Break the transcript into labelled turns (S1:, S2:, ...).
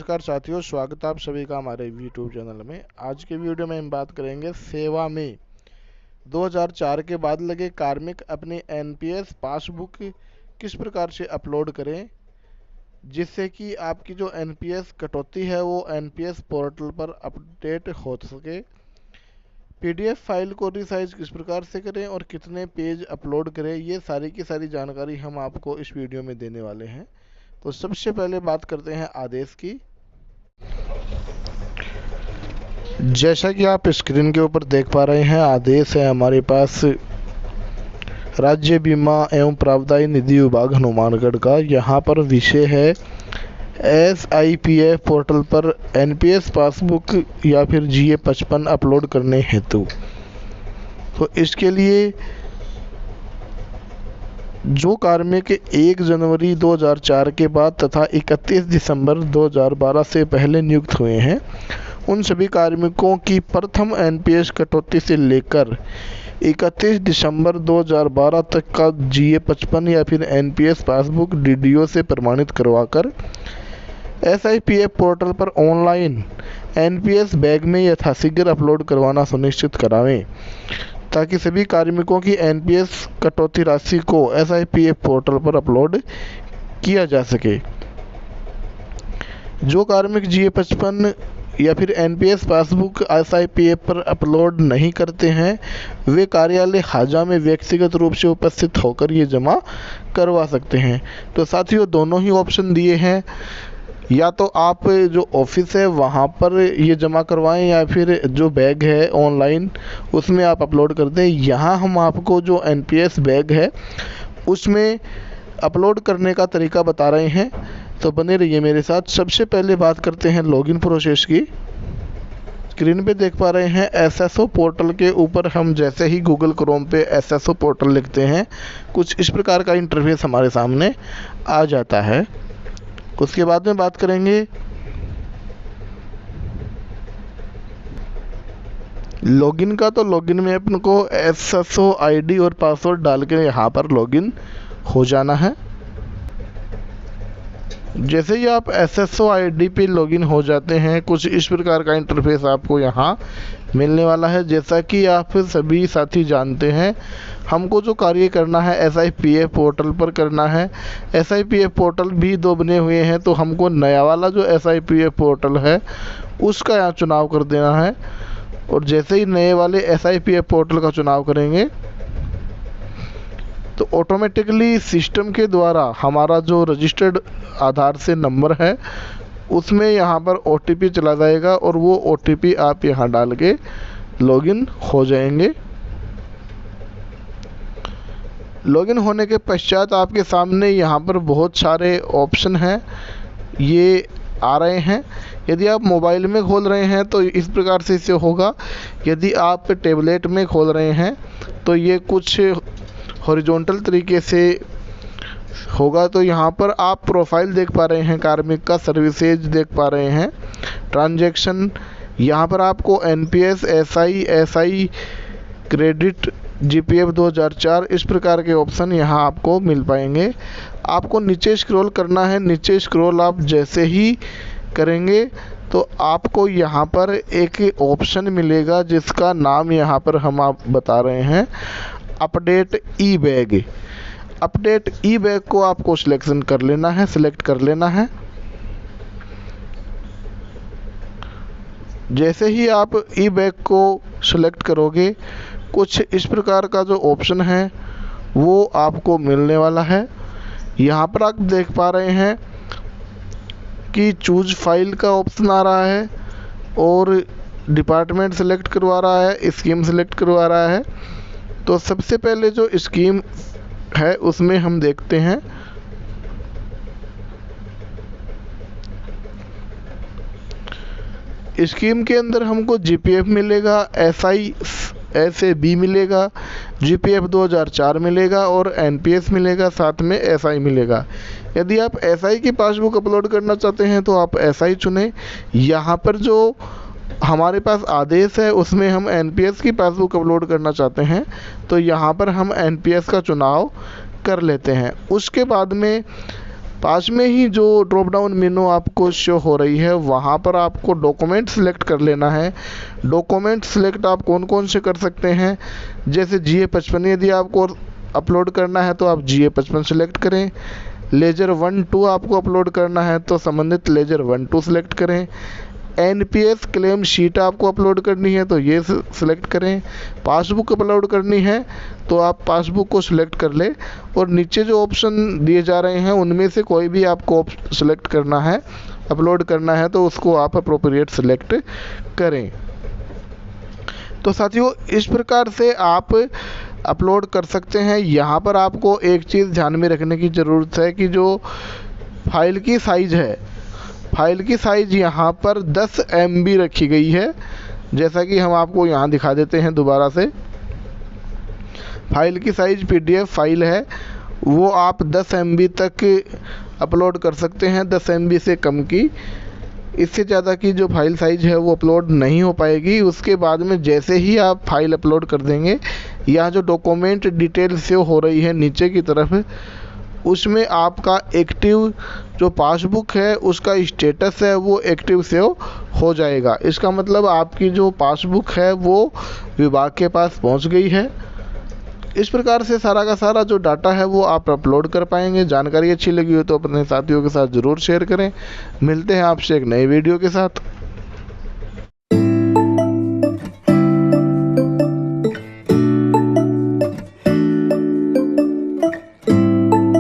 S1: नमस्कार साथियों, स्वागत है आप सभी का हमारे यूट्यूब चैनल में। आज के वीडियो में हम बात करेंगे सेवा में 2004 के बाद लगे कार्मिक अपनी एनपीएस पासबुक किस प्रकार से अपलोड करें, जिससे कि आपकी जो एनपीएस कटौती है वो एनपीएस पोर्टल पर अपडेट हो सके। पीडीएफ फाइल को रिसाइज किस प्रकार से करें और कितने पेज अपलोड करें, ये सारी की सारी जानकारी हम आपको इस वीडियो में देने वाले हैं। तो सबसे पहले बात करते हैं आदेश की। जैसा कि आप स्क्रीन के ऊपर देख पा रहे हैं, आदेश है हमारे पास राज्य बीमा एवं प्रावधायी निधि विभाग हनुमानगढ़ का। यहाँ पर विषय है SIPF पोर्टल पर एनपीएस पासबुक या फिर GA55 अपलोड करने हेतु। तो इसके लिए जो कार्मिक 1 जनवरी 2004 के बाद तथा 31 दिसंबर 2012 से पहले नियुक्त हुए हैं, उन सभी कार्मिकों की प्रथम एनपीएस कटौती से लेकर 31 दिसंबर 2012 तक का GA55 या फिर एनपीएस पासबुक DDO से प्रमाणित करवाकर SIPF पोर्टल पर ऑनलाइन एनपीएस बैग में यथाशीघ्र अपलोड करवाना सुनिश्चित करावें, ताकि सभी कार्मिकों की एनपीएस कटौती राशि को SIPF पोर्टल पर अपलोड किया जा सके। जो कार्मिक GA55 या फिर एनपीएस पासबुक SIPF पर अपलोड नहीं करते हैं, वे कार्यालय हाजा में व्यक्तिगत रूप से उपस्थित होकर ये जमा करवा सकते हैं। तो साथियों, दोनों ही ऑप्शन दिए हैं, या तो आप जो ऑफिस है वहाँ पर ये जमा करवाएं या फिर जो बैग है ऑनलाइन उसमें आप अपलोड कर दें। यहाँ हम आपको जो एनपीएस बैग है उसमें अपलोड करने का तरीका बता रहे हैं, तो बने रहिए मेरे साथ। सबसे पहले बात करते हैं लॉगिन प्रोसेस की। स्क्रीन पे देख पा रहे हैं SSO पोर्टल के ऊपर हम जैसे ही गूगल क्रोम पे SSO पोर्टल लिखते हैं, कुछ इस प्रकार का इंटरफेस हमारे सामने आ जाता है। उसके बाद में बात करेंगे लॉगिन का। तो लॉगिन में अपन को SSO ID और पासवर्ड डाल के यहाँ पर लॉगिन हो जाना है। जैसे ही आप SSO ID पे लॉगिन हो जाते हैं, कुछ इस प्रकार का इंटरफेस आपको यहाँ मिलने वाला है। जैसा कि आप सभी साथी जानते हैं, हमको जो कार्य करना है SIPF पोर्टल पर करना है। SIPF पोर्टल भी 2 बने हुए हैं, तो हमको नया वाला जो SIPF पोर्टल है उसका यहाँ चुनाव कर देना है। और जैसे ही नए वाले SIPF पोर्टल का चुनाव करेंगे तो ऑटोमेटिकली सिस्टम के द्वारा हमारा जो रजिस्टर्ड आधार से नंबर है उसमें यहाँ पर OTP चला जाएगा और वो OTP आप यहाँ डाल के लॉगिन हो जाएंगे। लॉगिन होने के पश्चात आपके सामने यहाँ पर बहुत सारे ऑप्शन हैं, ये आ रहे हैं। यदि आप मोबाइल में खोल रहे हैं तो इस प्रकार से इसे होगा। यदि आप टैबलेट में खोल रहे हैं तो ये कुछ हॉरिजॉन्टल तरीके से होगा। तो यहाँ पर आप प्रोफाइल देख पा रहे हैं कार्मिक का, सर्विसेज देख पा रहे हैं, ट्रांजैक्शन। यहाँ पर आपको एनपीएस, SI क्रेडिट, GPF 2004 इस प्रकार के ऑप्शन यहाँ आपको मिल पाएंगे। आपको नीचे स्क्रॉल करना है। नीचे स्क्रॉल आप जैसे ही करेंगे तो आपको यहाँ पर एक ऑप्शन मिलेगा जिसका नाम यहाँ पर हम आप बता रहे हैं अपडेट ई बैग। अपडेट ई बैग को आपको सिलेक्शन कर लेना है, सिलेक्ट कर लेना है। जैसे ही आप ई बैग को सिलेक्ट करोगे, कुछ इस प्रकार का जो ऑप्शन है वो आपको मिलने वाला है। यहाँ पर आप देख पा रहे हैं कि चूज फाइल का ऑप्शन आ रहा है और डिपार्टमेंट सेलेक्ट करवा रहा है, स्कीम सेलेक्ट करवा रहा है। तो सबसे पहले जो स्कीम है उसमें हम देखते हैं। स्कीम के अंदर हमको GPF मिलेगा, SAB मिलेगा, GPF 2004 मिलेगा और NPS मिलेगा, साथ में SI मिलेगा। यदि आप SI की पासबुक अपलोड करना चाहते हैं तो आप SI चुनें। यहाँ पर जो हमारे पास आदेश है उसमें हम NPS की पासबुक अपलोड करना चाहते हैं, तो यहाँ पर हम NPS का चुनाव कर लेते हैं। उसके बाद में पास में ही जो ड्रॉप डाउन मेनू आपको शो हो रही है वहाँ पर आपको डॉक्यूमेंट सिलेक्ट कर लेना है। डॉक्यूमेंट सिलेक्ट आप कौन कौन से कर सकते हैं, जैसे GA55 यदि आपको अपलोड करना है तो आप GA55 सिलेक्ट करें। लेजर 1-2 आपको अपलोड करना है तो संबंधित लेजर 1-2 सिलेक्ट करें। NPS क्लेम शीट आपको अपलोड करनी है तो ये सिलेक्ट करें। पासबुक अपलोड करनी है तो आप पासबुक को सिलेक्ट कर लें, और नीचे जो ऑप्शन दिए जा रहे हैं उनमें से कोई भी आपको सिलेक्ट करना है, अपलोड करना है तो उसको आप अप्रोप्रिएट सिलेक्ट करें। तो साथियों इस प्रकार से आप अपलोड कर सकते हैं। यहाँ पर आपको एक चीज़ ध्यान में रखने की ज़रूरत है कि जो फाइल की साइज़ है, फाइल की साइज़ यहाँ पर 10 MB रखी गई है। जैसा कि हम आपको यहाँ दिखा देते हैं दोबारा से, फाइल की साइज़ PDF फाइल है वो आप 10 MB तक अपलोड कर सकते हैं, 10 MB से कम की, इससे ज़्यादा की जो फाइल साइज़ है वो अपलोड नहीं हो पाएगी। उसके बाद में जैसे ही आप फाइल अपलोड कर देंगे, यहाँ जो डॉक्यूमेंट डिटेल सेव हो रही है नीचे की तरफ, उसमें आपका एक्टिव जो पासबुक है उसका स्टेटस है वो एक्टिव सेव हो जाएगा। इसका मतलब आपकी जो पासबुक है वो विभाग के पास पहुंच गई है। इस प्रकार से सारा का सारा जो डाटा है वो आप अपलोड कर पाएंगे। जानकारी अच्छी लगी हो तो अपने साथियों के साथ ज़रूर शेयर करें। मिलते हैं आपसे एक नई वीडियो के साथ।